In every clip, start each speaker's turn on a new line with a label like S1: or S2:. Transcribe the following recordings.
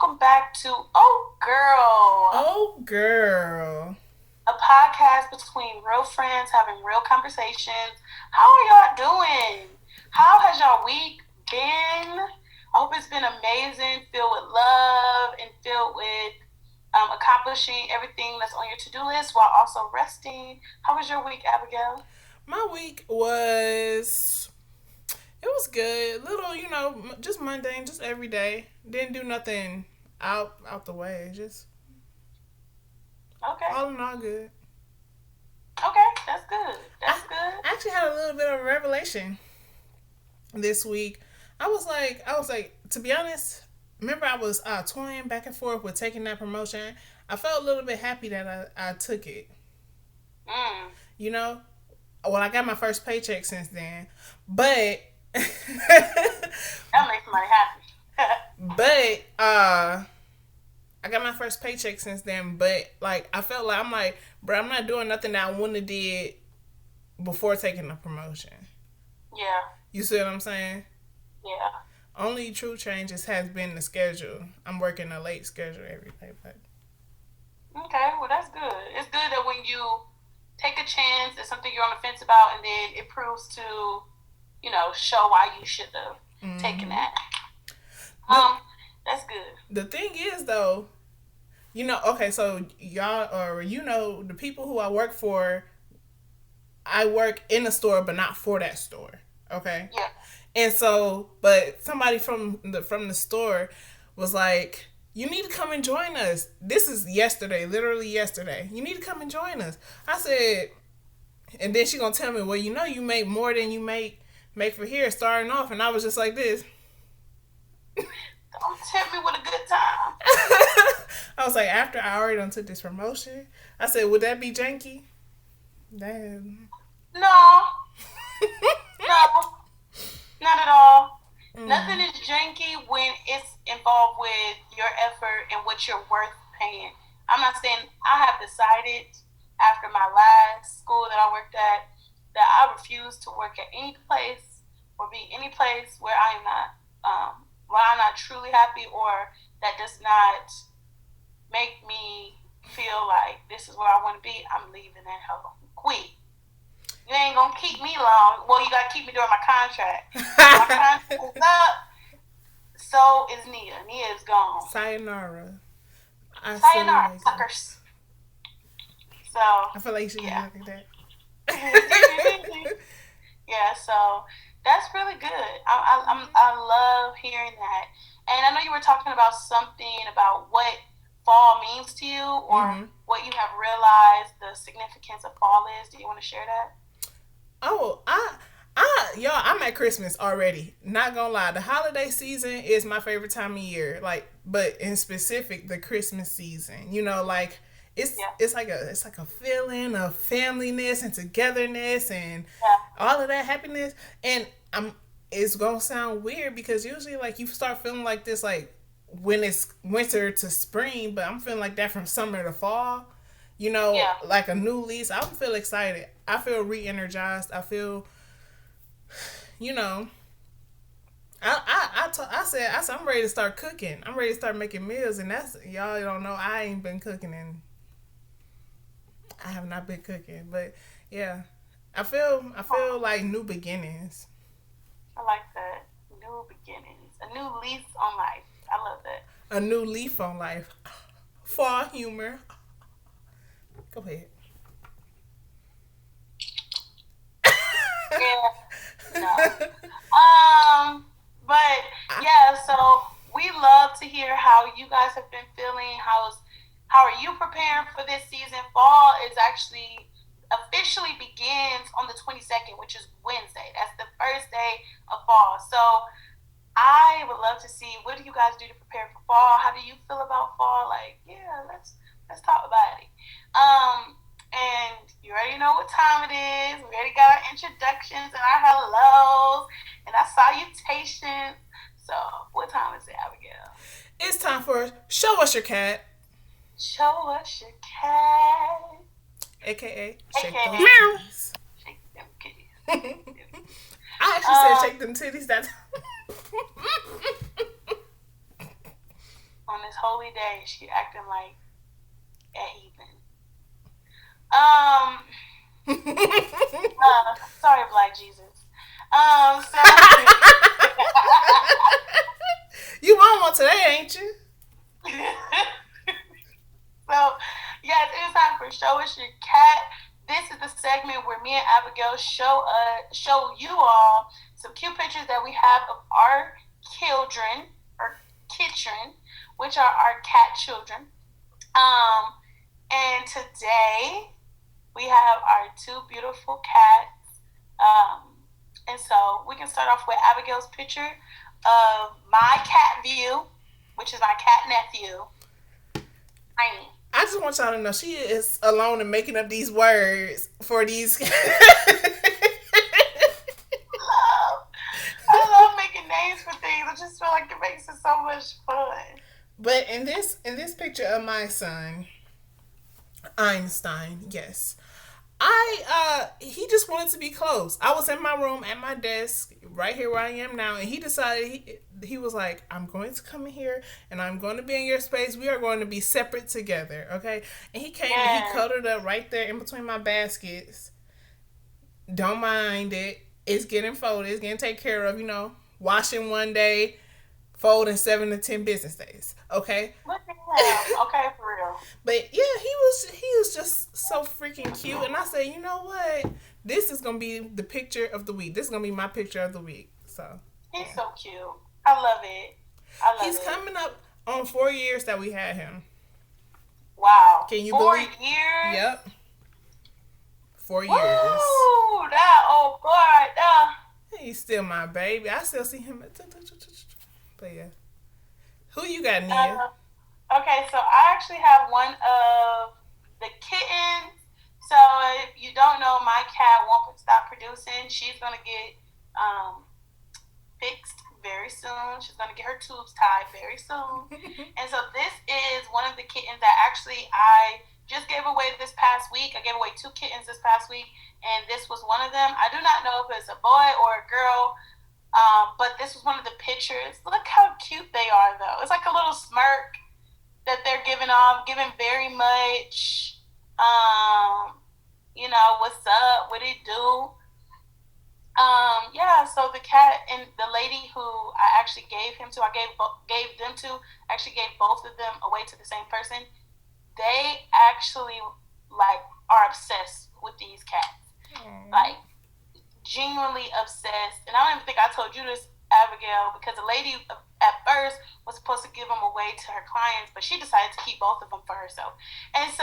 S1: welcome back to Oh Girl,
S2: Oh, girl.
S1: a podcast between real friends having real conversations. How are y'all doing? How has y'all week been? I hope it's been amazing, filled with love and filled with accomplishing everything that's on your to do list while also resting. How was your week, Abigail?
S2: My week was. It was good. Little, just mundane, just every day. Didn't do nothing out the way. Just
S1: Okay,
S2: all in all good.
S1: okay, that's good.
S2: I
S1: That's good.
S2: actually had a little bit of a revelation this week. To be honest, remember I was toying back and forth with taking that promotion. I felt a little bit happy that I took it.
S1: Mm,
S2: You know, well, I got my first paycheck since then, but
S1: that makes somebody happy.
S2: but I got my first paycheck since then. But like I felt like bro, I'm not doing nothing that I wouldn't have did before taking the promotion.
S1: Yeah,
S2: You see what I'm saying?
S1: yeah.
S2: Only true changes has been the schedule. I'm working a late schedule every day, but
S1: Okay, well that's good. It's good that when you take a chance, it's something you're on the fence about, and then it proves to, show why you should have taken
S2: mm-hmm.
S1: that.
S2: the
S1: Um, that's good.
S2: the thing is though, okay, so y'all or the people who I work for, I work in a store, but not for that store. Okay,
S1: Yeah.
S2: and so, but somebody from the store was like, "You need to come and join us." This is yesterday, literally yesterday. You need to come and join us. I said, and then she gonna tell me, "Well, you make more than you make for here starting off," and I was just like this.
S1: Don't tempt me with a good time.
S2: I was like, after I already done took this promotion, I said, "Would that be janky?" Damn.
S1: No, no, not at all. Nothing
S2: Mm.
S1: is janky when it's involved with your effort and what you're worth paying. I'm not saying I have decided after my last school that I worked at that I refuse to work at any place or be any place where I'm not truly happy or that does not make me feel like this is where I want to be. I'm leaving that hole. Quit. You ain't gonna keep me long. Well, you gotta keep me during my contract. When my contract is up, so is Nia. Nia is gone.
S2: Sayonara. I see you
S1: Sayonara,
S2: later.
S1: suckers. So,
S2: I feel like you should get
S1: yeah.
S2: like that.
S1: Yeah, so that's really good. I love hearing that. And I know you were talking about something about what fall means to you or
S2: Mm-hmm.
S1: what you have realized the significance of fall is. Do you want to share that?
S2: Oh, y'all, I'm at Christmas already. Not gonna lie, the holiday season is my favorite time of year. Like, but in specific, the Christmas season. Like it's
S1: Yeah,
S2: it's like a feeling of familyness and togetherness and
S1: yeah,
S2: all of that happiness. And it's gonna sound weird because usually like you start feeling like this like when it's winter to spring, but I'm feeling like that from summer to fall.
S1: yeah.
S2: Like a new lease. I feel excited. I feel re-energized. I feel, you know, I said I'm ready to start cooking. I'm ready to start making meals, and that's y'all don't know I ain't been cooking and I have not been cooking, but yeah, I feel
S1: Oh,
S2: like new beginnings.
S1: I like that. New beginnings, a new lease on life. I love that.
S2: A new leaf on life. Fall humor. Go ahead.
S1: Yeah, no. But yeah, so we love to hear how you guys have been feeling. How are you preparing for this season? Fall is actually officially begins on the 22nd, which is Wednesday. That's the first day of fall. So I would love to see what do you guys do to prepare for fall? How do you feel about fall? Like, yeah, let's talk about it. And you already know what time it is. We already got our introductions and our hellos and our salutations. So, what time is it, Abigail?
S2: It's time for show us your cat,
S1: Show us your cat,
S2: aka shake those
S1: aka
S2: titties.
S1: shake them kitties.
S2: I actually said
S1: Um,
S2: shake them titties that time.
S1: on this holy day, she acting like a heathen. Um, sorry, Black Jesus. So
S2: You on one today, ain't you?
S1: so yes, it is time for Show Us Your Cat. This is the segment where me and Abigail show you all some cute pictures that we have of our children or kitchen, which are our cat children. And today we have our two beautiful cats. And so we can start off with Abigail's picture of my cat View, which is my cat nephew, Tiny.
S2: I just want y'all to know she is alone in making up these words for these.
S1: I love making names for things. I just feel like it makes it so much fun.
S2: But in this picture of my son, Einstein, yes. He just wanted to be close. I was in my room at my desk, right here where I am now, and he decided he was like, I'm going to come in here and I'm going to be in your space. We are going to be separate together, okay? And he came and he cuddled up right there in between my baskets. Don't mind it. It's getting folded. It's getting taken care of, Washing one day, fold in 7 to 10 business days. Okay.
S1: Look at him. Okay, for real.
S2: But yeah, he was just so freaking cute, and I said, you know what? This is gonna be the picture of the week. This is gonna be my picture of the week. So
S1: he's so cute. I love it.
S2: He's coming up on 4 years that we had him.
S1: Wow.
S2: Can you
S1: 4
S2: believe?
S1: years?
S2: Yep. 4 years.
S1: Ooh, that old boy right there.
S2: He's still my baby. I still see him. But yeah. Who you got, Nia?
S1: Okay, so I actually have one of the kittens. So if you don't know, my cat won't stop producing. She's gonna get fixed very soon. She's gonna get her tubes tied very soon. And so this is one of the kittens that actually I just gave away this past week. I gave away 2 kittens this past week, and this was one of them. I do not know if it's a boy or a girl. But this was one of the pictures. Look how cute they are, though. It's like a little smirk that they're giving off, giving very much, what's up, what it do. Yeah, so the cat and the lady who I actually gave him to, I gave them to, actually gave both of them away to the same person. They actually, are obsessed with these cats. Genuinely obsessed. And I don't even think I told you this, Abigail, because the lady at first was supposed to give them away to her clients, but she decided to keep both of them for herself. And so,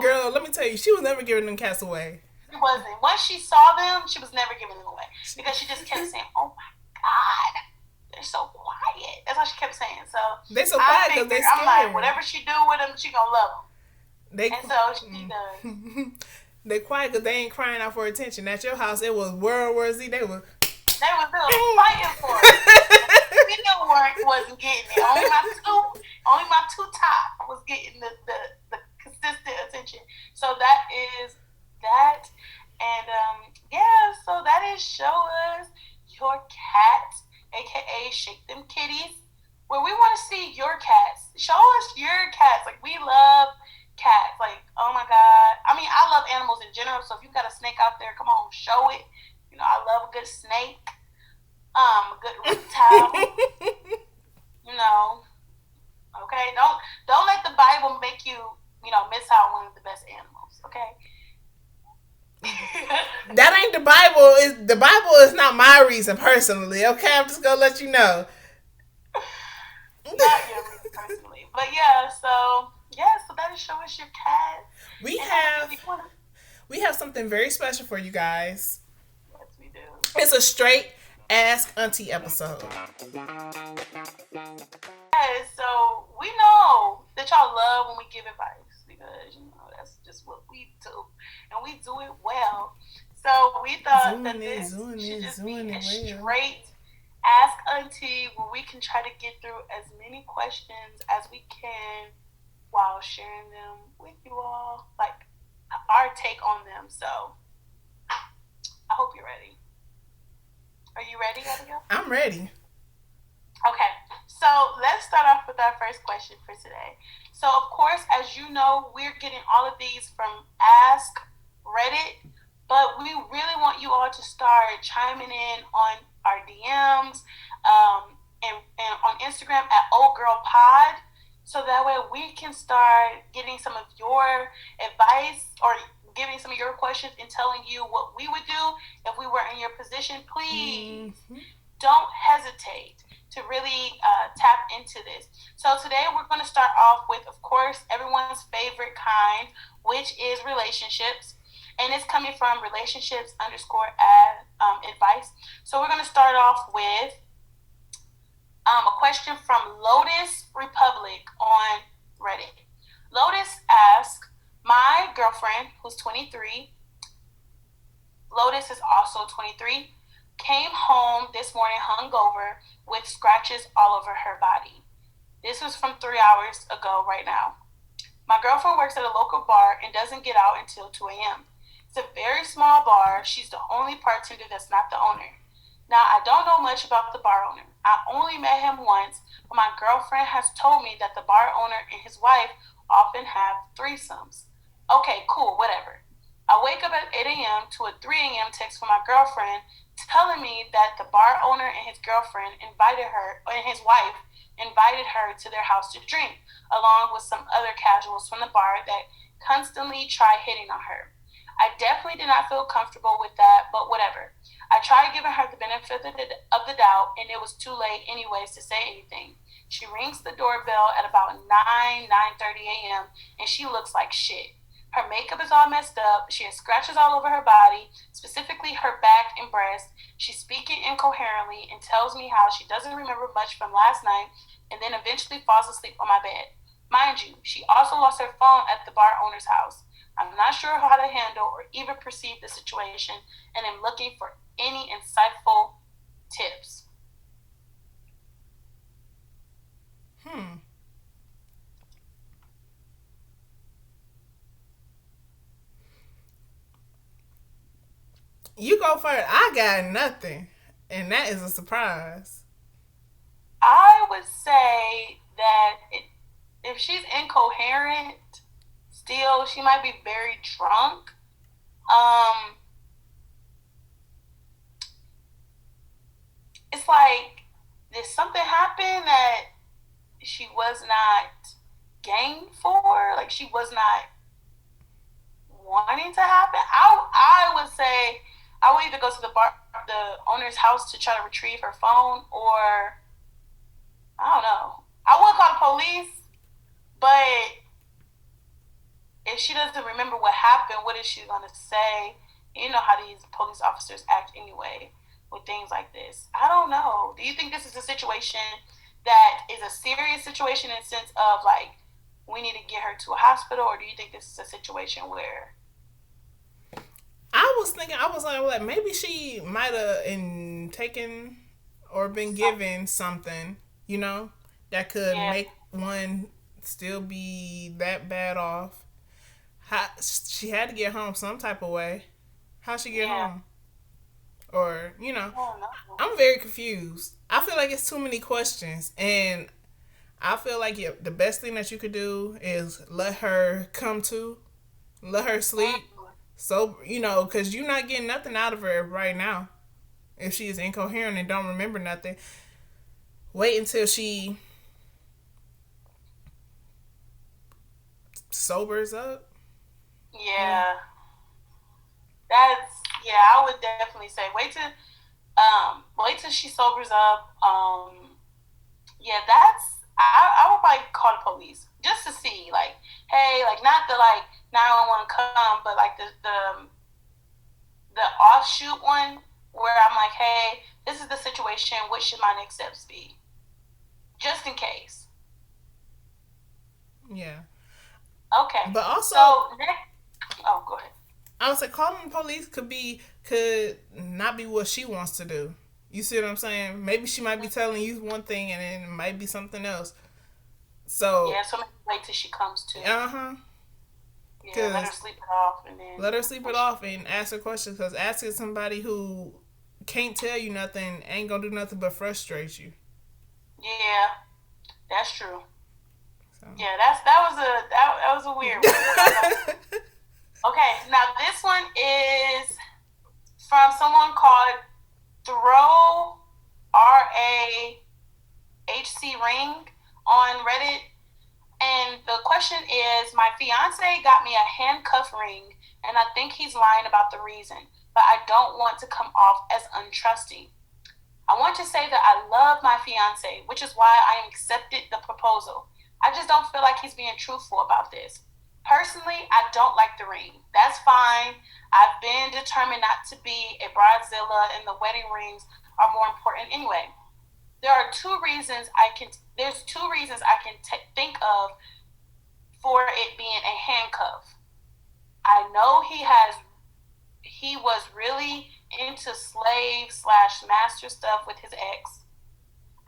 S2: girl, let me tell you, she was never giving them cats away.
S1: She wasn't. Once she saw them, she was never giving them away because she just kept saying, "Oh my God, they're so quiet." That's what she kept saying. So
S2: they so quiet because they scared.
S1: I'm like, whatever she do with them, she gonna love them. And so she does.
S2: They quiet because they ain't crying out for attention. At your house, it was World War Z. They was
S1: fighting for it. Video wasn't getting it. Only my two top was getting the consistent attention. So that is that. And so that is Show Us Your Cat, aka Shake Them Kitties, where we want to see your cats. Show us your cats. We love cats. Oh my God. I mean, I love animals in general, so if you got a snake out there, come on, show it. I love a good snake. A good reptile. Okay? Don't let the Bible make you, miss out on one of the best animals, okay?
S2: That ain't the Bible. The Bible is not my reason personally, okay? I'm just gonna let you know.
S1: Not your reason personally. But so that is Show Us Your Cat.
S2: We have something very special for you guys.
S1: Yes, we do.
S2: It's a straight Ask Auntie episode.
S1: Yes, so we know that y'all love when we give advice because that's just what we do, and we do it well. So we thought that this should just be a straight Ask Auntie where we can try to get through as many questions as we can while sharing them with you all, our take on them. So I hope you're ready. Are you ready, Abigail?
S2: I'm ready.
S1: Okay, so let's start off with our first question for today. So, of course, as you know, we're getting all of these from Ask Reddit, but we really want you all to start chiming in on our DMs and on Instagram at Old Girl Pod, so that way we can start getting some of your advice or giving some of your questions and telling you what we would do if we were in your position. Please don't hesitate to really tap into this. So today we're going to start off with, of course, everyone's favorite kind, which is relationships. And it's coming from relationships underscore advice. So we're going to start off with a question from Lotus Republic on Reddit. Lotus asks, my girlfriend, who's 23, Lotus is also 23, came home this morning hungover with scratches all over her body. This was from 3 hours ago right now. My girlfriend works at a local bar and doesn't get out until 2 a.m. It's a very small bar. She's the only bartender that's not the owner. Now, I don't know much about the bar owner. I only met him once, but my girlfriend has told me that the bar owner and his wife often have threesomes. Okay, cool, whatever. I wake up at 8 a.m. to a 3 a.m. text from my girlfriend telling me that the bar owner and his girlfriend invited her, and his wife invited her to their house to drink, along with some other casuals from the bar that constantly try hitting on her. I definitely did not feel comfortable with that, but whatever. I tried giving her the benefit of the doubt, and it was too late anyways to say anything. She rings the doorbell at about 9:30 a.m., and she looks like shit. Her makeup is all messed up. She has scratches all over her body, specifically her back and breast. She's speaking incoherently and tells me how she doesn't remember much from last night, and then eventually falls asleep on my bed. Mind you, she also lost her phone at the bar owner's house. I'm not sure how to handle or even perceive the situation, and I'm looking for any insightful tips.
S2: You go first. I got nothing, and that is a surprise.
S1: I would say that if she's incoherent, still, she might be very drunk. It's like, did something happen that she was not game for? Like, she was not wanting to happen? I would say I would either go to the owner's house to try to retrieve her phone, or I don't know. I would call the police, but if she doesn't remember what happened, what is she gonna say? You know how these police officers act anyway with things like this. I don't know. Do you think this is a situation that is a serious situation in the sense of like we need to get her to a hospital, or do you think this is a situation where
S2: I was thinking, I was like maybe she might have taken or been given something, that could make one still be that bad off. She had to get home some type of way. How she get home? Or, I'm very confused. I feel like it's too many questions. And I feel like the best thing that you could do is let her come to, let her sleep. So, because you're not getting nothing out of her right now. If she is incoherent and don't remember nothing, wait until she sobers up.
S1: Yeah. I would definitely say wait till she sobers up. I would probably call the police just to see, like, hey, like, not the like 911 come, but like the offshoot one where I'm like, hey, this is the situation. What should my next steps be? Just in case.
S2: Yeah.
S1: Okay.
S2: But also,
S1: go ahead.
S2: I was like, calling the police could not be what she wants to do. You see what I'm saying? Maybe she might be telling you one thing and then it might be something else. So
S1: maybe wait till she comes to.
S2: Yeah,
S1: let her sleep it off and then.
S2: Let her sleep it off and ask her questions, because asking somebody who can't tell you nothing ain't gonna do nothing but frustrate you.
S1: Yeah, that's true. Yeah, that was a weird one. Okay, now this one is from someone called Throw RAHC Ring on Reddit. And the question is, my fiance got me a handcuff ring, and I think he's lying about the reason, but I don't want to come off as untrusting. I want to say that I love my fiance, which is why I accepted the proposal. I just don't feel like he's being truthful about this. Personally, I don't like the ring. That's fine. I've been determined not to be a bridezilla, and the wedding rings are more important anyway. There's two reasons I can think of for it being a handcuff. I know he was really into slave slash master stuff with his ex.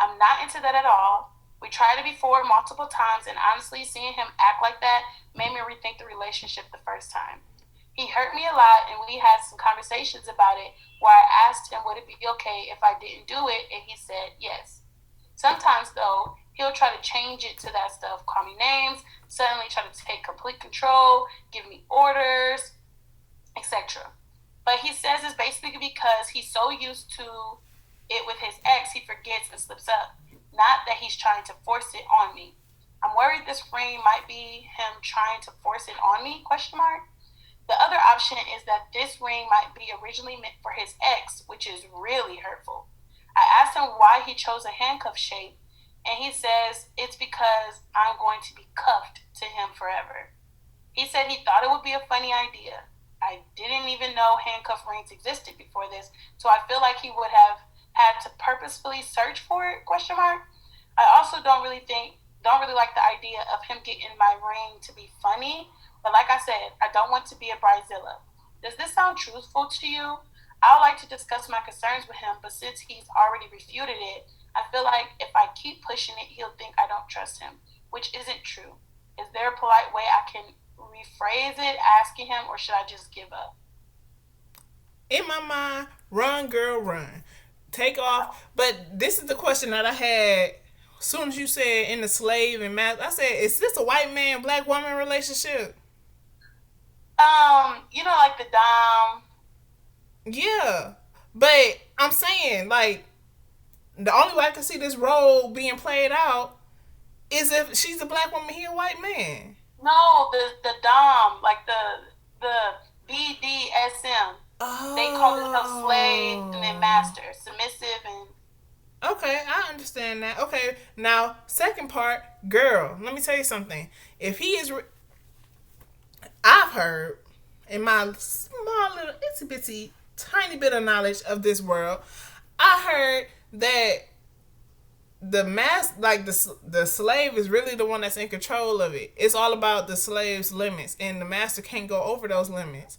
S1: I'm not into that at all. We tried to be forward multiple times, and honestly, seeing him act like that made me rethink the relationship the first time. He hurt me a lot, and we had some conversations about it where I asked him would it be okay if I didn't do it, and he said yes. Sometimes, though, he'll try to change it to that stuff, call me names, suddenly try to take complete control, give me orders, etc. But he says it's basically because he's so used to it with his ex, he forgets and slips up. Not that he's trying to force it on me. I'm worried this ring might be him trying to force it on me, question mark. The other option is that this ring might be originally meant for his ex, which is really hurtful. I asked him why he chose a handcuff shape, and he says it's because I'm going to be cuffed to him forever. He said he thought it would be a funny idea. I didn't even know handcuff rings existed before this, so I feel like he would have had to purposefully search for it, question mark. I also don't really like the idea of him getting my ring to be funny, but like I said, I don't want to be a bridezilla. Does this sound truthful to you? I would like to discuss my concerns with him, but since he's already refuted it, I feel like if I keep pushing it, he'll think I don't trust him, which isn't true. Is there a polite way I can rephrase it, asking him, or should I just give up?
S2: In my mind, run, girl, run. Take off. But this is the question that I had as soon as you said in the slave and math. I said, is this a white man, black woman relationship?
S1: Like the Dom.
S2: Yeah. But I'm saying, like, the only way I can see this role being played out is if she's a black woman, he a white man.
S1: No, the Dom, like the BDSM. They call themselves slave and then
S2: Oh.
S1: master, submissive and
S2: Okay, I understand that. Okay, now second part, girl. Let me tell you something. If he is, I've heard in my small little itsy bitsy tiny bit of knowledge of this world, I heard that the slave is really the one that's in control of it. It's all about the slave's limits, and the master can't go over those limits.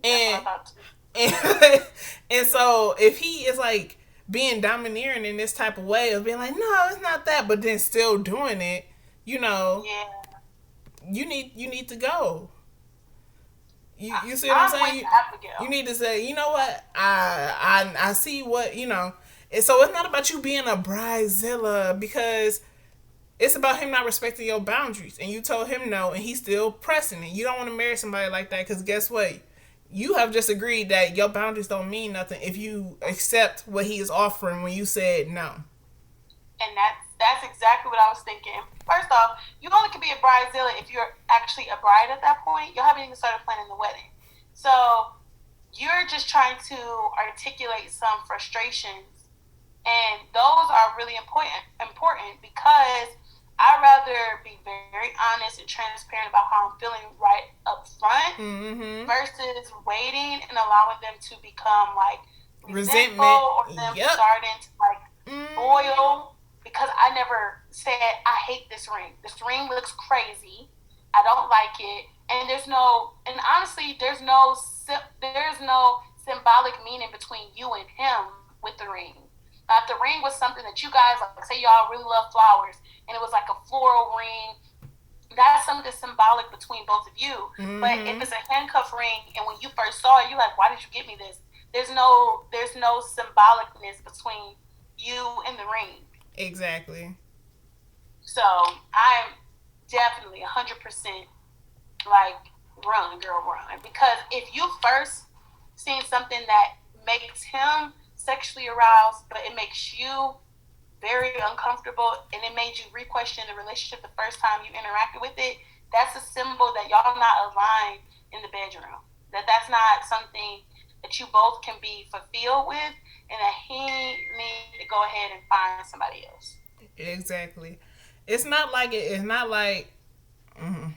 S1: that's what I
S2: And
S1: thought too.
S2: and and so if he is like being domineering in this type of way of being like, no, it's not that, but then still doing it, you know,
S1: Yeah.
S2: you need to go. You see what I'm
S1: I'm with
S2: saying? You
S1: Abigail.
S2: need to say, you know what, I see what you know. And so it's not about you being a bridezilla because it's about him not respecting your boundaries. And you told him no, and he's still pressing it. You don't want to marry somebody like that because guess what? You have just agreed that your boundaries don't mean nothing if you accept what he is offering when you said no.
S1: And that's exactly what I was thinking. First off, you only can be a bridezilla if you're actually a bride at that point. You haven't even started planning the wedding. So you're just trying to articulate some frustrations, and those are really important because I'd rather be very honest and transparent about how I'm feeling right up front
S2: Mm-hmm.
S1: versus waiting and allowing them to become like
S2: Resentment.
S1: resentful or them
S2: Yep.
S1: starting to like
S2: Mm-hmm.
S1: boil because I never said I hate this ring. This ring looks crazy. I don't like it, and honestly, there's no symbolic meaning between you and him with the ring. Now, if the ring was something that you guys like, say y'all really love flowers, and it was like a floral ring, that's something symbolic between both of you. But if
S2: Mm-hmm.
S1: it's a handcuff ring, and when you first saw it, you're like, why did you get me this? There's no symbolicness between you and the ring.
S2: Exactly.
S1: So I'm definitely 100% like run, girl, run. Because if you first seen something that makes him sexually aroused, but it makes you very uncomfortable and it made you re-question the relationship the first time you interacted with it, that's a symbol that y'all not aligned in the bedroom. That's not something that you both can be fulfilled with, and that he needs to go ahead and find somebody else.
S2: Exactly. It's not like it. It's not like. Mm,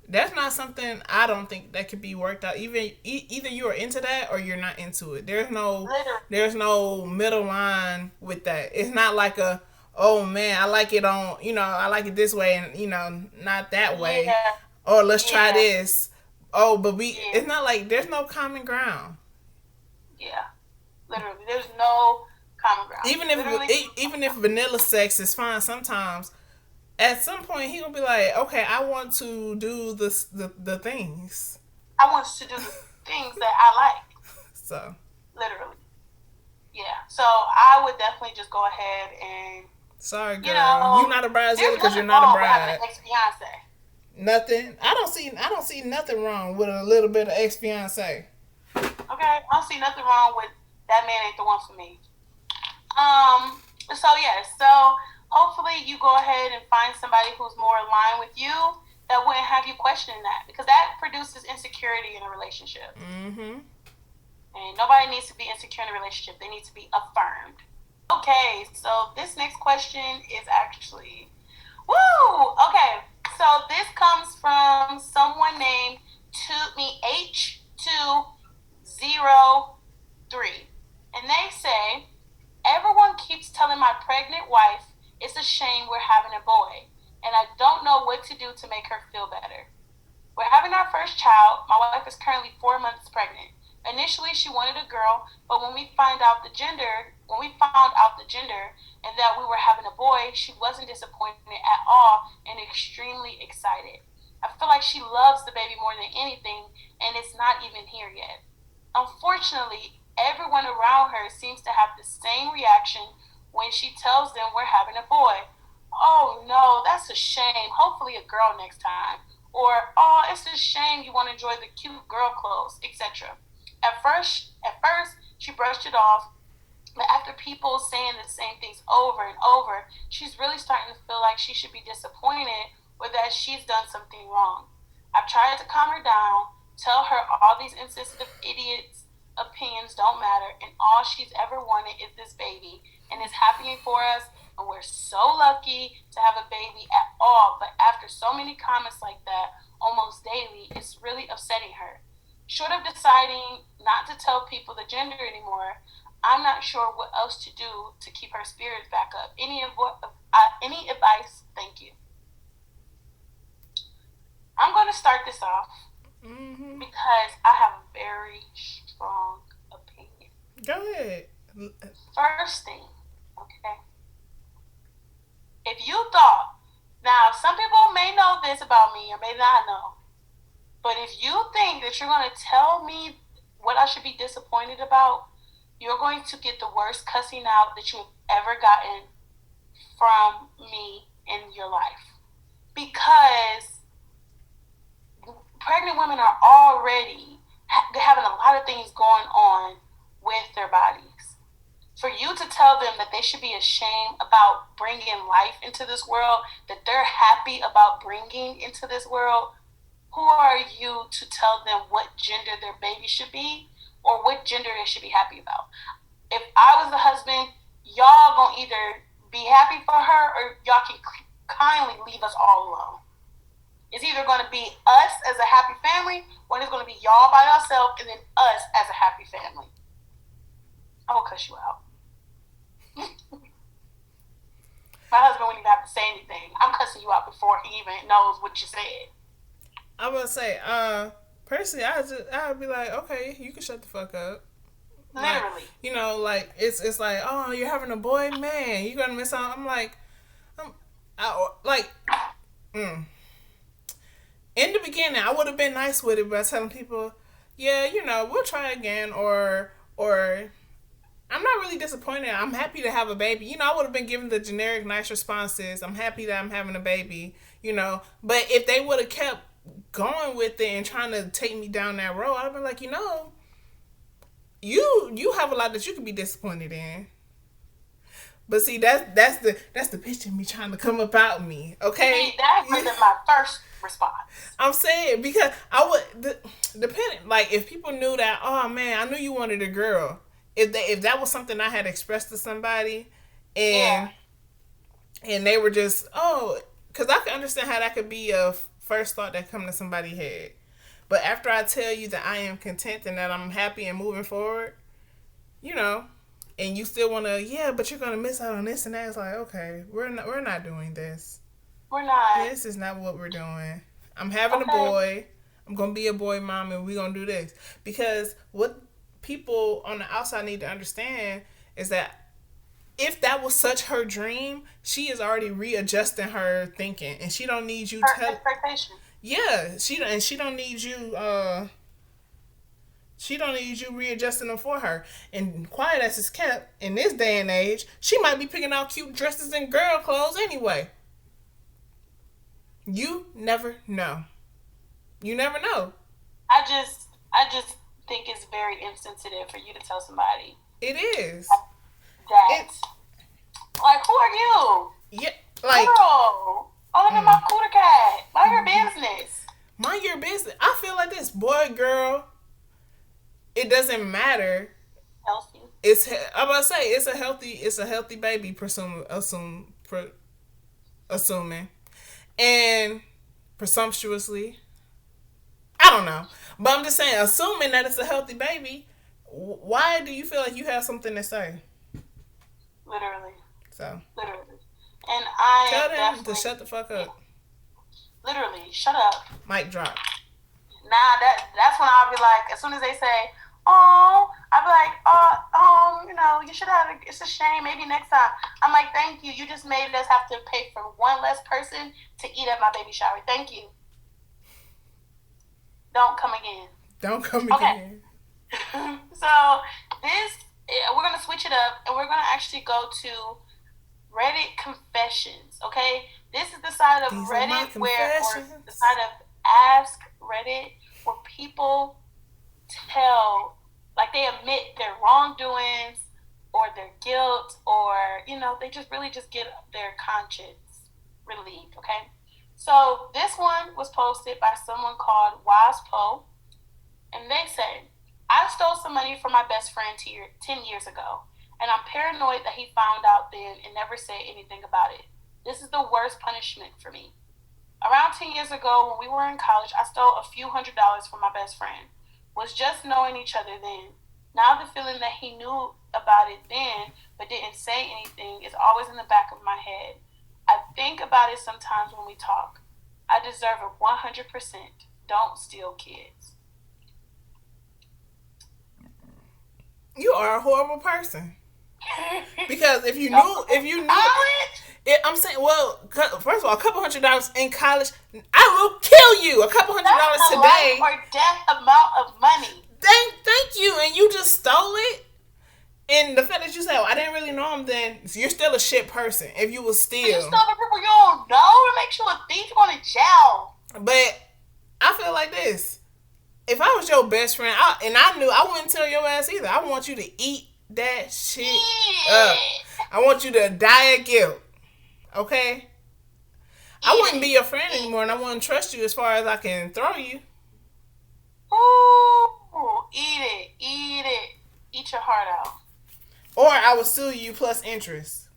S2: that's not something I don't think that could be worked out. Either you are into that or you're not into it.
S1: Literally.
S2: There's no middle line with that. It's not like a, oh man, I like it on, I like it this way and not that way.
S1: Yeah.
S2: Or let's try
S1: Yeah.
S2: this. Oh, but
S1: Yeah.
S2: it's not like there's no common ground.
S1: Yeah. Literally. There's no common ground. Literally.
S2: Even if vanilla sex is fine sometimes, at some point he gonna be like, okay, I want to do the things.
S1: I want to do the things that I like.
S2: So
S1: Literally. Yeah. So I would definitely just go ahead and,
S2: sorry,
S1: you
S2: girl, you're
S1: know,
S2: not a bridezilla
S1: there's
S2: because you're
S1: nothing
S2: not a
S1: wrong with having
S2: bride.
S1: an ex fiance.
S2: Nothing. I don't see nothing wrong with a little bit of ex fiance.
S1: Okay, I don't see nothing wrong with that man ain't the one for me. So yeah, so hopefully you go ahead and find somebody who's more aligned with you that wouldn't have you questioning that because that produces insecurity in a relationship.
S2: Mm-hmm.
S1: And nobody needs to be insecure in a relationship. They need to be affirmed. Okay, so this next question is actually woo! Okay, so this comes from someone named H203. And they say, everyone keeps telling my pregnant wife it's a shame we're having a boy, and I don't know what to do to make her feel better. We're having our first child. My wife is currently 4 months pregnant. Initially, she wanted a girl, but when we found out the gender and that we were having a boy, she wasn't disappointed at all and extremely excited. I feel like she loves the baby more than anything, and it's not even here yet. Unfortunately, everyone around her seems to have the same reaction when she tells them we're having a boy. Oh no, that's a shame. Hopefully, a girl next time. Or, oh, it's a shame you want to enjoy the cute girl clothes, etc. At first, she brushed it off, but after people saying the same things over and over, she's really starting to feel like she should be disappointed or that she's done something wrong. I've tried to calm her down, tell her all these insensitive idiots' opinions don't matter, and all she's ever wanted is this baby, and it's happening for us, and we're so lucky to have a baby at all. But after so many comments like that almost daily, it's really upsetting her. Short of deciding not to tell people the gender anymore, I'm not sure what else to do to keep her spirits back up. Any advice? Thank you. I'm going to start this off
S2: Mm-hmm.
S1: because I have a very strong opinion.
S2: Go ahead.
S1: First thing, okay, if you thought, now some people may know this about me or may not know, but if you think that you're going to tell me what I should be disappointed about, you're going to get the worst cussing out that you've ever gotten from me in your life. Because pregnant women are already having a lot of things going on with their bodies. For you to tell them that they should be ashamed about bringing life into this world, that they're happy about bringing into this world, who are you to tell them what gender their baby should be or what gender they should be happy about? If I was the husband, y'all gonna either be happy for her or y'all can kindly leave us all alone. It's either going to be us as a happy family or it's going to be y'all by yourself and then us as a happy family. I will cuss you out. My husband wouldn't even have to say anything. I'm cussing you out before he even knows what you said.
S2: I would say, personally, I'd be like, okay, you can shut the fuck up. Like,
S1: Literally.
S2: like it's like, oh, you're having a boy, man, you gonna miss out. I'm like, like, mm. In the beginning, I would have been nice with it by telling people, yeah, we'll try again, or I'm not really disappointed. I'm happy to have a baby. I would have been given the generic nice responses. I'm happy that I'm having a baby. But if they would have kept going with it and trying to take me down that road, I'd have been like, you have a lot that you could be disappointed in. But see, that's the bitch in me trying to come about me. Okay,
S1: See, that would have been my first response.
S2: I'm saying because I would depending like if people knew that. Oh man, I knew you wanted a girl. If that was something I had expressed to somebody, and
S1: Yeah.
S2: and they were just because I can understand how that could be a first thought that come to somebody's head. But after I tell you that I am content and that I'm happy and moving forward, you know, and you still want to, yeah, but you're gonna miss out on this and that. It's like, okay, we're not doing this.
S1: We're not.
S2: This is not what we're doing. I'm having a
S1: Okay.
S2: boy. I'm gonna be a boy mom, and we're gonna do this because what people on the outside need to understand is that if that was such her dream, she is already readjusting her thinking, and she don't need you
S1: Her
S2: tell.
S1: expectation.
S2: Yeah, she don't need you. She don't need you readjusting them for her. And quiet as it's kept in this day and age, she might be picking out cute dresses and girl clothes anyway. You never know. You never know.
S1: I just think it's very insensitive for you to tell somebody
S2: It is.
S1: that.
S2: It
S1: Like, who are you?
S2: yeah. Like
S1: Girl. Oh, look at my cooter cat. Mind your business.
S2: mind your business. I feel like this boy, girl. It doesn't matter.
S1: Healthy.
S2: I'm about to say it's a healthy baby. Assuming and presumptuously. I don't know, but I'm just saying, assuming that it's a healthy baby. Why do you feel like you have something to say?
S1: Literally.
S2: So
S1: Literally. And I
S2: tell
S1: am
S2: them to
S1: definitely,
S2: shut the fuck up.
S1: literally, shut up.
S2: Mic drop.
S1: Nah, that's when I'll be like, as soon as they say, oh, I'll be like, you should have, it's a shame, maybe next time. I'm like, thank you. You just made us have to pay for one less person to eat at my baby shower. Thank you. Don't come again.
S2: Don't come
S1: Okay.
S2: again.
S1: So we're gonna switch it up, and we're gonna actually go to Reddit confessions. Okay, this is the side of
S2: These are my
S1: Reddit or
S2: confessions.
S1: the side of Ask Reddit, where people tell, like, they admit their wrongdoings or their guilt, or they just get their conscience relieved. Okay, so this one was posted by someone called Waspo, and they say, I stole some money from my best friend 10 years ago, and I'm paranoid that he found out then and never said anything about it. This is the worst punishment for me. Around 10 years ago, when we were in college, I stole a few $100s from my best friend. Was just knowing each other then. Now the feeling that he knew about it then but didn't say anything is always in the back of my head. I think about it sometimes when we talk. I deserve it 100%. Don't steal kids.
S2: You are a horrible person. Because if you knew, I'm saying, well, first of all, a couple $100 in college, I will kill you. A couple $100
S1: That's a
S2: today.
S1: life or death amount of money.
S2: Thank you, and you just stole it. And the fact that you said, I didn't really know him, then you're still a shit person. If you was
S1: You
S2: still,
S1: stole from people you don't know. It makes you a thief. You're going to jail.
S2: but I feel like this. If I was your best friend, I knew, I wouldn't tell your ass either. I want you to eat that shit up. I want you to die of guilt. Okay? I wouldn't be your friend anymore, and I wouldn't trust you as far as I can throw you.
S1: Ooh, eat it. Eat it. Eat your heart out.
S2: Or I would sue you plus interest.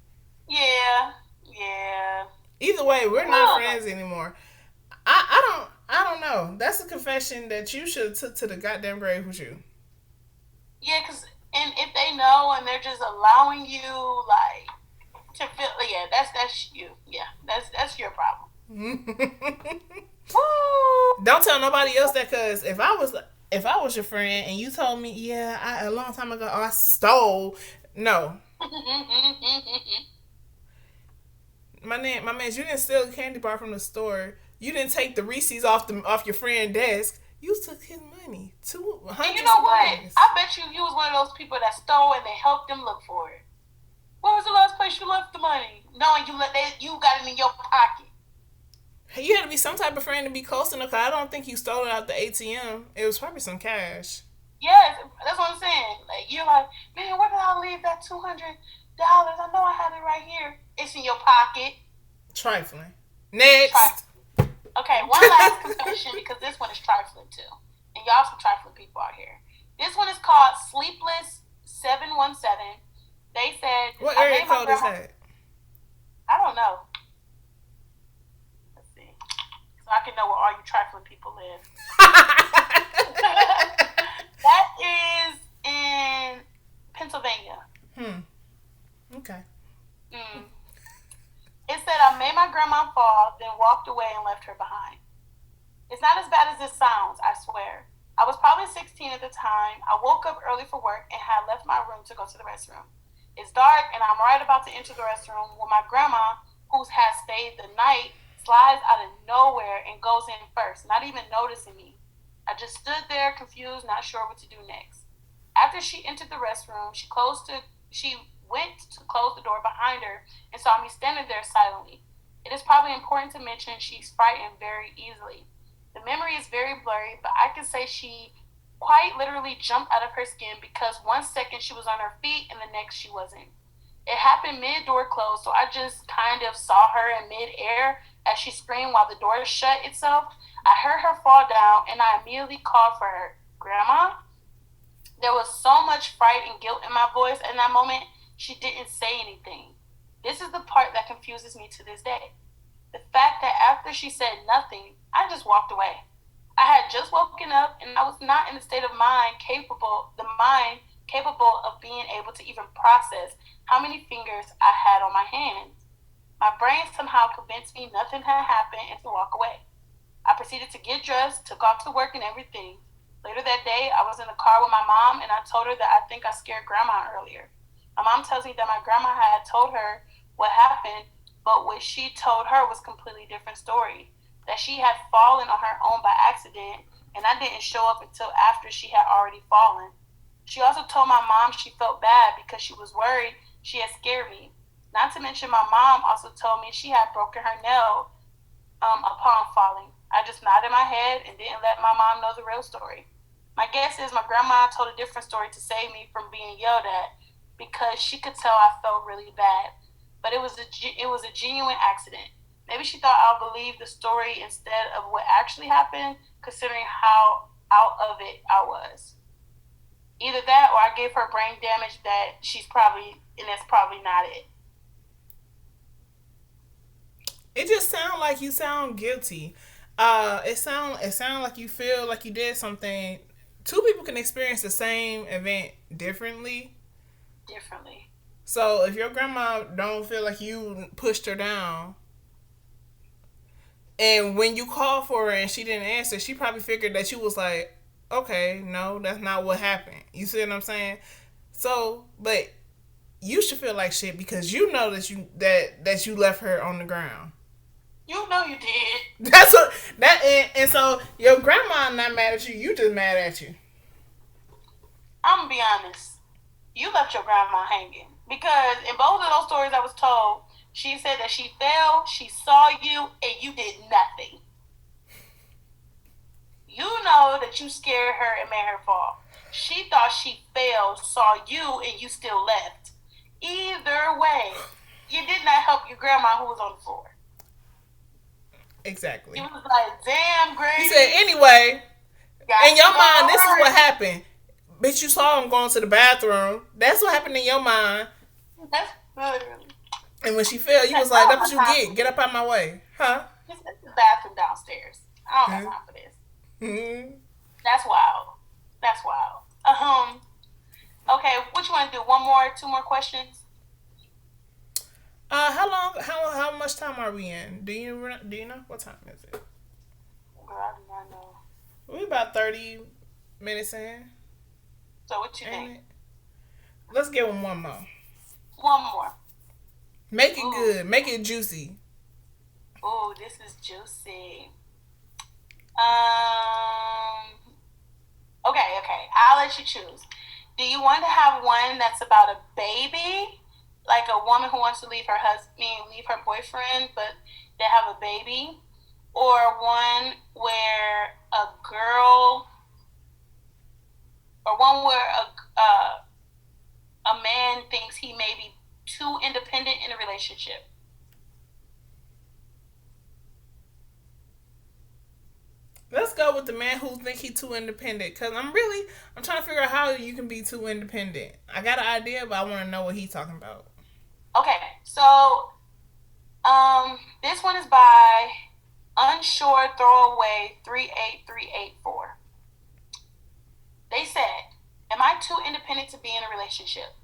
S1: Yeah. Yeah.
S2: Either way, we're not friends anymore. I don't know. That's a confession that you should have took to the goddamn grave with you.
S1: Yeah, and if they know and they're just allowing you, like, to feel, yeah, that's you. Yeah, that's your problem. Woo!
S2: Don't tell nobody else that, cause if I was your friend and you told me, yeah, a long time ago, I stole. No, my man, you didn't steal a candy bar from the store. You didn't take the Reese's off your friend's desk. You took his money.
S1: And you
S2: Hundreds
S1: know
S2: of
S1: what?
S2: dollars.
S1: I bet you was one of those people that stole and they helped them look for it. Where was the last place you left the money? Knowing you got it in your pocket.
S2: You had to be some type of friend to be close enough. I don't think you stole it out the ATM. It was probably some cash.
S1: Yes, that's what I'm saying. Like you're like, man, where did I leave that $200? I know I had it right here. It's in your pocket.
S2: Trifling. Next.
S1: Okay, one last confession because this one is trifling too, and y'all some trifling people out here. This one is called Sleepless 717. They said,
S2: What area code is that?
S1: I don't know. Let's see, so I can know where all you trifling people live. That is in Pennsylvania.
S2: Okay.
S1: It said, I made my grandma fall, then walked away and left her behind. It's not as bad as this sounds, I swear. I was probably 16 at the time. I woke up early for work and had left my room to go to the restroom. It's dark and I'm right about to enter the restroom when my grandma, who has stayed the night, slides out of nowhere and goes in first, not even noticing me. I just stood there confused, not sure what to do next. After she entered the restroom, she went to close the door behind her and saw me standing there silently. It is probably important to mention she's frightened very easily. The memory is very blurry, but I can say she quite literally jumped out of her skin because 1 second she was on her feet and the next she wasn't. It happened mid-door close, so I just kind of saw her in mid-air as she screamed while the door shut itself. I heard her fall down and I immediately called for her. Grandma? There was so much fright and guilt in my voice in that moment. She didn't say anything. This is the part that confuses me to this day. The fact that after she said nothing, I just walked away. I had just woken up and I was not in the state of mind capable of being able to even process how many fingers I had on my hands. My brain somehow convinced me nothing had happened and to walk away. I proceeded to get dressed, took off to work and everything. Later that day, I was in the car with my mom and I told her that I think I scared grandma earlier. My mom tells me that my grandma had told her what happened, but what she told her was a completely different story. That she had fallen on her own by accident, and I didn't show up until after she had already fallen. She also told my mom she felt bad because she was worried she had scared me. Not to mention, my mom also told me she had broken her nail upon falling. I just nodded my head and didn't let my mom know the real story. My guess is my grandma told a different story to save me from being yelled at because she could tell I felt really bad. But it was a genuine accident. Maybe she thought I'll believe the story instead of what actually happened, considering how out of it I was. Either that or I gave her brain damage and that's probably not it.
S2: It just sounds like you sound guilty. It sound like you feel like you did something. Two people can experience the same event differently.
S1: Differently.
S2: So if your grandma don't feel like you pushed her down, and when you called for her and she didn't answer, she probably figured that you was like, okay, no, that's not what happened. You see what I'm saying? So, but you should feel like shit because you know that you left her on the ground.
S1: You know you did.
S2: That's what and so your grandma not mad at you. You just mad at you.
S1: I'm gonna be honest. You left your grandma hanging because in both of those stories I was told, she said that she fell, she saw you, and you did nothing. You know that you scared her and made her fall. She thought she fell, saw you, and you still left. Either way, you did not help your grandma who was on the floor.
S2: Exactly.
S1: He was like, damn, Grady.
S2: He said, anyway, in your mind, this is what happened. Bitch, you saw him going to the bathroom. That's what happened in your mind.
S1: That's literally.
S2: And when she fell, you was like, that's what you get. Get up out my way. Huh?
S1: This is the bathroom downstairs. I don't have time for this.
S2: Mm-hmm.
S1: That's wild. That's wild. Okay, what you want to do? One more, two more questions?
S2: How long? How much time are we in? Do you know what time is it?
S1: Girl, I do not know.
S2: We about 30 minutes in.
S1: So what you think?
S2: Let's give them one more.
S1: One more.
S2: Make it good. Make it juicy.
S1: Ooh, this is juicy. Um. Okay. I'll let you choose. Do you want to have one that's about a baby, like a woman who wants to leave her husband, leave her boyfriend, but they have a baby, or one where a girl, or one where a man thinks he may be too independent in a relationship?
S2: Let's go with the man who think he too independent. Cause I'm trying to figure out how you can be too independent. I got an idea, but I want to know what he's talking about.
S1: Okay, so this one is by Unsure Throwaway 38384. They said, "Am I too independent to be in a relationship?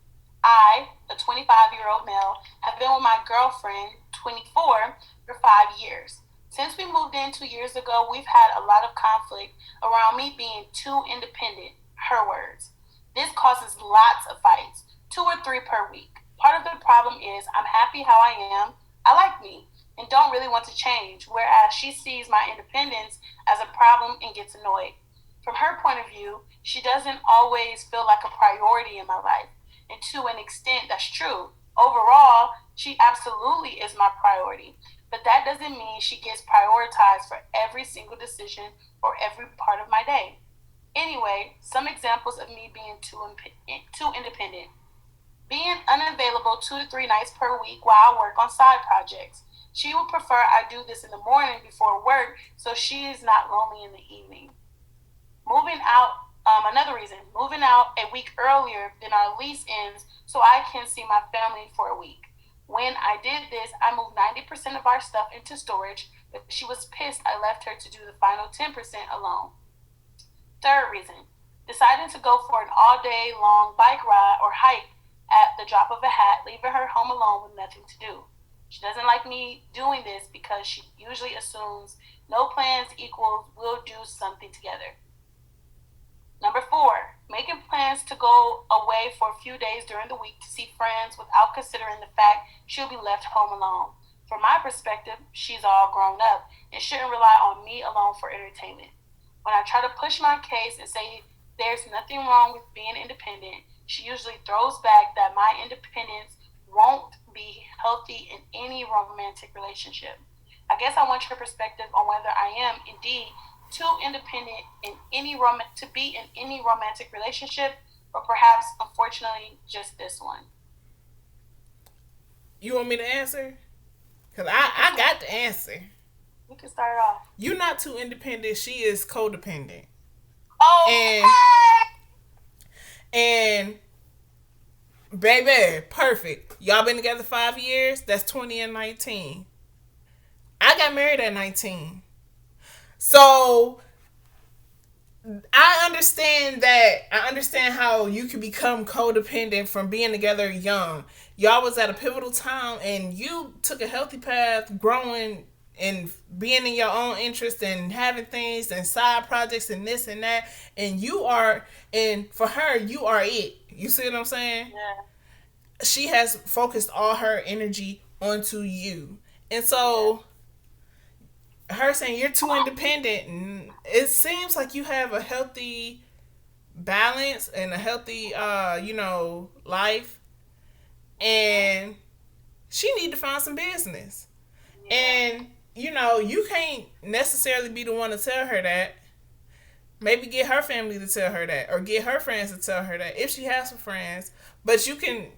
S1: I, a 25-year-old male, have been with my girlfriend, 24, for 5 years. Since we moved in 2 years ago, we've had a lot of conflict around me being too independent." Her words. "This causes lots of fights, 2 or 3 per week. Part of the problem is I'm happy how I am. I like me and don't really want to change, whereas she sees my independence as a problem and gets annoyed. From her point of view, she doesn't always feel like a priority in my life. And to an extent, that's true. Overall, she absolutely is my priority. But that doesn't mean she gets prioritized for every single decision or every part of my day. Anyway, some examples of me being too independent: being unavailable 2 to 3 nights per week while I work on side projects. She would prefer I do this in the morning before work so she is not lonely in the evening. Moving out, another reason, moving out a week earlier than our lease ends so I can see my family for a week. When I did this, I moved 90% of our stuff into storage, but she was pissed I left her to do the final 10% alone. Third reason, deciding to go for an all day long bike ride or hike at the drop of a hat, leaving her home alone with nothing to do. She doesn't like me doing this because she usually assumes no plans equals we'll do something together. Number four, making plans to go away for a few days during the week to see friends without considering the fact she'll be left home alone. From my perspective, she's all grown up and shouldn't rely on me alone for entertainment. When I try to push my case and say there's nothing wrong with being independent, she usually throws back that my independence won't be healthy in any romantic relationship. I guess I want your perspective on whether I am indeed too independent to be in any romantic relationship, or perhaps, unfortunately, just this one."
S2: You want me to answer? Cause
S1: You can
S2: I got the answer.
S1: you can start it off.
S2: You're not too independent. She is codependent. And
S1: Okay.
S2: and baby, perfect. Y'all been together 5 years. That's 20 and 19. I got married at 19. So I understand that. I understand how you can become codependent from being together young. Y'all was at a pivotal time and you took a healthy path growing and being in your own interest and having things and side projects and this and that, and you are, and for her you are it. You see what I'm saying?
S1: Yeah.
S2: She has focused all her energy onto you. And
S1: Yeah.
S2: so her saying you're too independent, it seems like you have a healthy balance and a healthy life,
S1: Mhm.
S2: and she need to find some business.
S1: Yeah.
S2: And you can't necessarily be the one to tell her that. Maybe get her family to tell her that, or get her friends to tell her that if she has some friends. But you can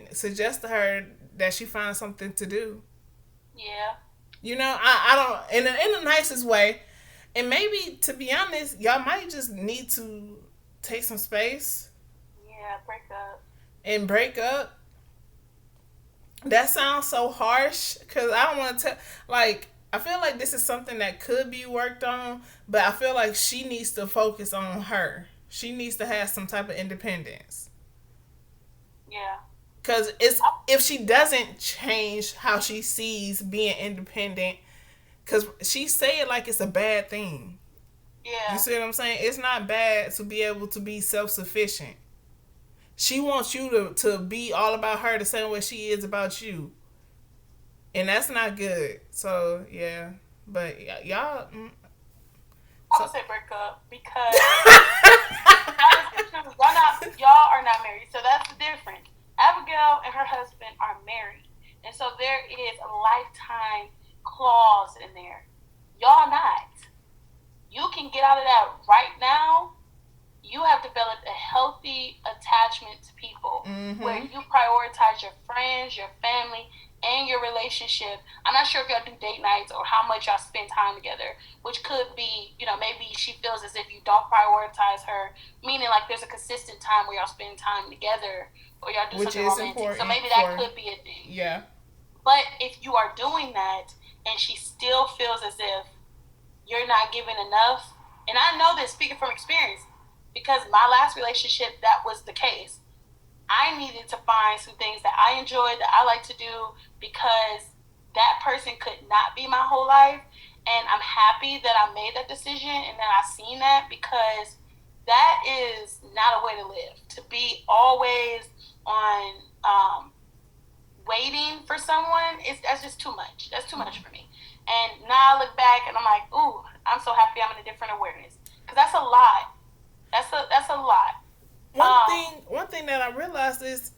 S2: suggest to her that she finds something to do.
S1: Yeah.
S2: I don't, in the nicest way. And maybe, to be honest, y'all might just need to take some space
S1: Yeah. Break up.
S2: and break up. That sounds so harsh because I don't want to, like, I feel like this is something that could be worked on, but I feel like she needs to focus on her. She needs to have some type of independence.
S1: Yeah.
S2: Because if she doesn't change how she sees being independent, because she say it like it's a bad thing. You
S1: Yeah.
S2: see what I'm saying? It's not bad to be able to be self sufficient. She wants you to be all about her the same way she is about you. and that's not good. So yeah, but y'all.
S1: I
S2: So
S1: would say break up because that is the truth. Y'all are not married, so that's the difference. Abigail and her husband are married, and so there is a lifetime clause in there. Y'all not. You can get out of that right now. You have developed a healthy attachment to people where
S2: mm-hmm.
S1: you prioritize your friends, your family, and your relationship. I'm not sure if y'all do date nights or how much y'all spend time together, which could be, maybe she feels as if you don't prioritize her, meaning like there's a consistent time where y'all spend time together or y'all do
S2: Which
S1: something
S2: is
S1: romantic. So
S2: important
S1: maybe that
S2: for
S1: could be a thing.
S2: yeah.
S1: But if you are doing that and she still feels as if you're not giving enough, and I know this speaking from experience, because my last relationship, that was the case. I needed to find some things that I enjoyed, that I like to do, because that person could not be my whole life. And I'm happy that I made that decision and that I seen that, because that is not a way to live. To be always on waiting for someone, that's just too much. That's too much for me. And now I look back and I'm like, ooh, I'm so happy I'm in a different awareness, because that's a lot. That's a lot.
S2: One thing that I realized is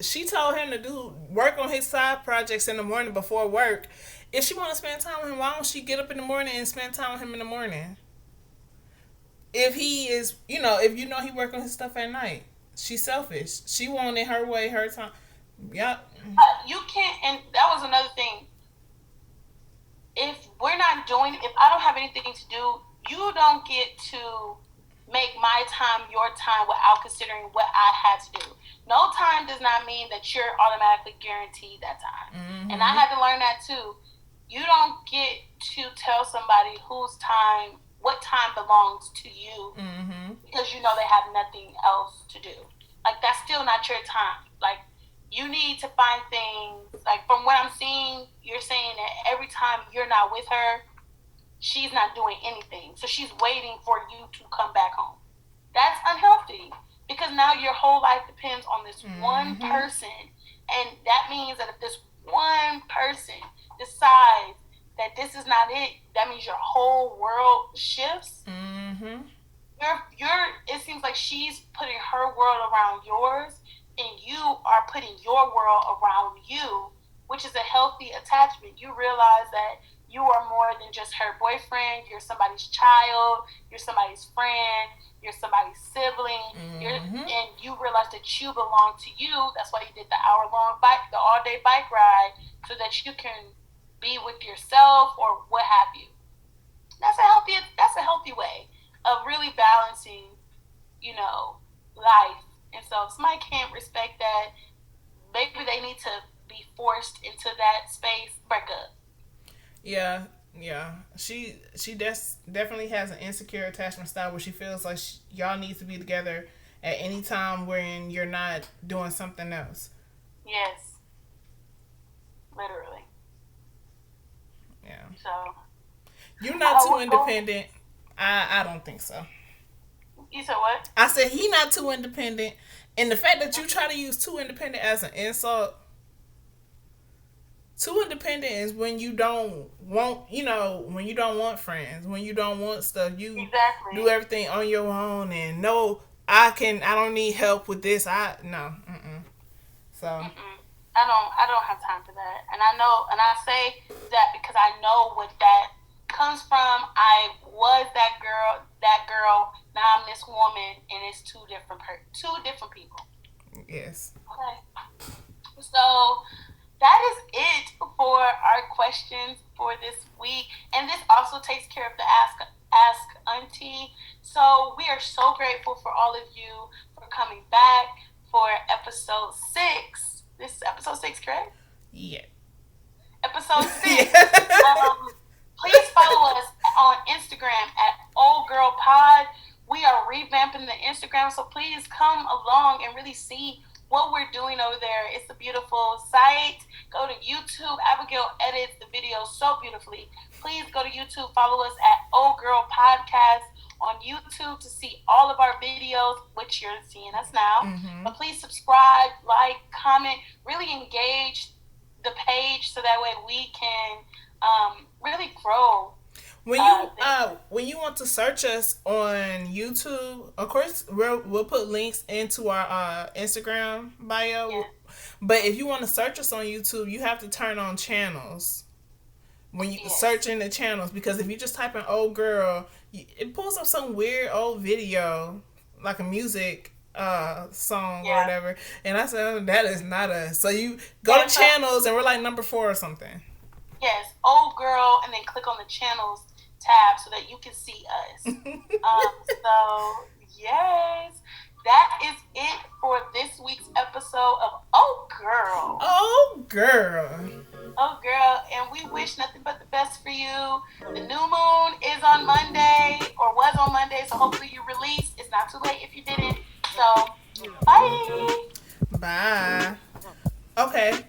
S2: she told him to do work on his side projects in the morning before work. If she want to spend time with him, why don't she get up in the morning and spend time with him in the morning? If he is, if he work on his stuff at night, she's selfish. She wanted her way, her time. Yep.
S1: You can't, and that was another thing. If we're not doing, if I don't have anything to do, you don't get to make my time your time without considering what I had to do. No time does not mean that you're automatically guaranteed that time.
S2: Mm-hmm.
S1: And I had to learn that too. You don't get to tell somebody what time belongs to you, because they have nothing else to do. Like, that's still not your time. Like, you need to find things, like, from what I'm seeing, you're saying that every time you're not with her, she's not doing anything. So she's waiting for you to come back home. That's unhealthy, because now your whole life depends on this one person. And that means that if this one person decides that this is not it, that means your whole world shifts. It seems like she's putting her world around yours, and you are putting your world around you, which is a healthy attachment. You realize that you are more than just her boyfriend. You're somebody's child. You're somebody's friend. You're somebody's sibling. And you realize that you belong to you. That's why you did the the all-day bike ride, so that you can be with yourself or what have you. That's a healthy way of really balancing, life. And so if somebody can't respect that, maybe they need to be forced into that space. Break up.
S2: Yeah, yeah. She definitely has an insecure attachment style where she feels like y'all need to be together at any time when you're not doing something else.
S1: Yes, literally.
S2: Yeah.
S1: So
S2: you're not too independent. I don't think so.
S1: You said what?
S2: I said he not too independent, and the fact that you try to use too independent as an insult. Too independent is when you don't want, when you don't want friends, when you don't want stuff. You do everything on your own, and no, I don't need help with this. No. So.
S1: I don't have time for that. And I know, and I say that because I know what that comes from. I was that girl, now I'm this woman, and it's two different people.
S2: Yes.
S1: Okay. So that is it for our questions for this week. And this also takes care of the Ask Auntie. So we are so grateful for all of you for coming back for episode 6. This is episode 6, correct?
S2: Yeah.
S1: Episode 6. Please follow us on Instagram at Old Girl Pod. We are revamping the Instagram, so please come along and really see what we're doing over there. It's a beautiful site. Go to YouTube. Abigail edits the videos so beautifully. Please go to YouTube. Follow us at Old Girl Podcast on YouTube to see all of our videos, which you're seeing us now. But please subscribe, like, comment, really engage the page so that way we can really grow.
S2: When you want to search us on YouTube, of course we'll put links into our Instagram bio.
S1: Yeah.
S2: But if you want to search us on YouTube, you have to turn on channels when you search in the channels, because if you just type in "old girl," it pulls up some weird old video like a music song or whatever. And I said, oh, that is not us. So you go to channels, and we're like number 4 or something.
S1: Yes, old girl, and then click on the channels tab so that you can see us. So yes, that is it for this week's episode of Oh Girl.
S2: Oh Girl.
S1: Oh Girl, and we wish nothing but the best for you. The new moon is on Monday, or was on Monday, so hopefully you release. It's not too late if you didn't. So, bye.
S2: Bye. Okay.